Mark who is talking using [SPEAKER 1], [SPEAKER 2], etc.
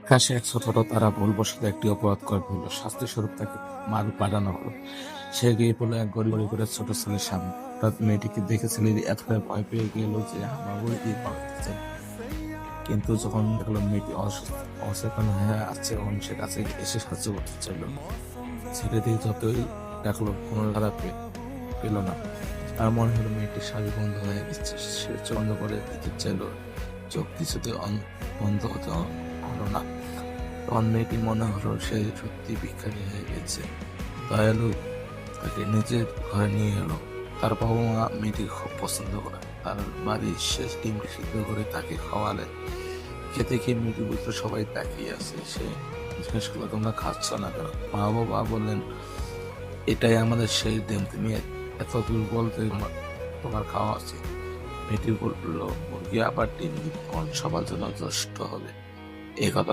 [SPEAKER 1] কাশি এক ছোট তারা ভুলবশত একটি অপরাধ করে ফেলল, শাস্তি স্বরূপ তাকে মার পাঠানো হলো। সে গিয়ে পড়লো এক গরিব করে ছোট ছেলের সামনে। হঠাৎ মেয়েটিকে দেখে ছেলেটি এতটাই ভয় পেয়ে গেল যে হামাগুড়ি দিয়ে পালাতে চাইল। কিন্তু যখন দেখলো মেয়েটি অচেতন হয়ে আছে এবং সে কাছে এসে সাহায্য করতে চাইল, ছেলেটি যতই ডাকলো কোনো সাড়া পেল না। তার মনে হলো মেয়েটির শ্বাস বন্ধ হয়ে গেছে। সে চোখ বন্ধ করে দিতে চাইল, চোখ কিছুতে বন্ধ হতে হলো না। তখন মেয়েটি মনে হলো সে সত্যি ভিখারি হয়ে গেছে। দয়ালু তাকে নিজের ঘরে নিয়ে এলো। তার বাবা মা মেয়েটি খুব পছন্দ করে, তার বাড়ির শেষ ডিমটি সিদ্ধ করে তাকে খাওয়ালেন। খেতে খেয়ে মেয়েটি বুঝলো সবাই তাকিয়ে আছে। সে জিজ্ঞেস করলো, তোমরা খাচ্ছ না কেন? মা বাবা বললেন, এটাই আমাদের শেষ দিন, তুমি এত দুর্বল যে তোমার খাওয়া উচিত। মেয়েটি বললো, মুরগি আবার ডিম দিন, কোন সবার জন্য যথেষ্ট হবে। এই কথা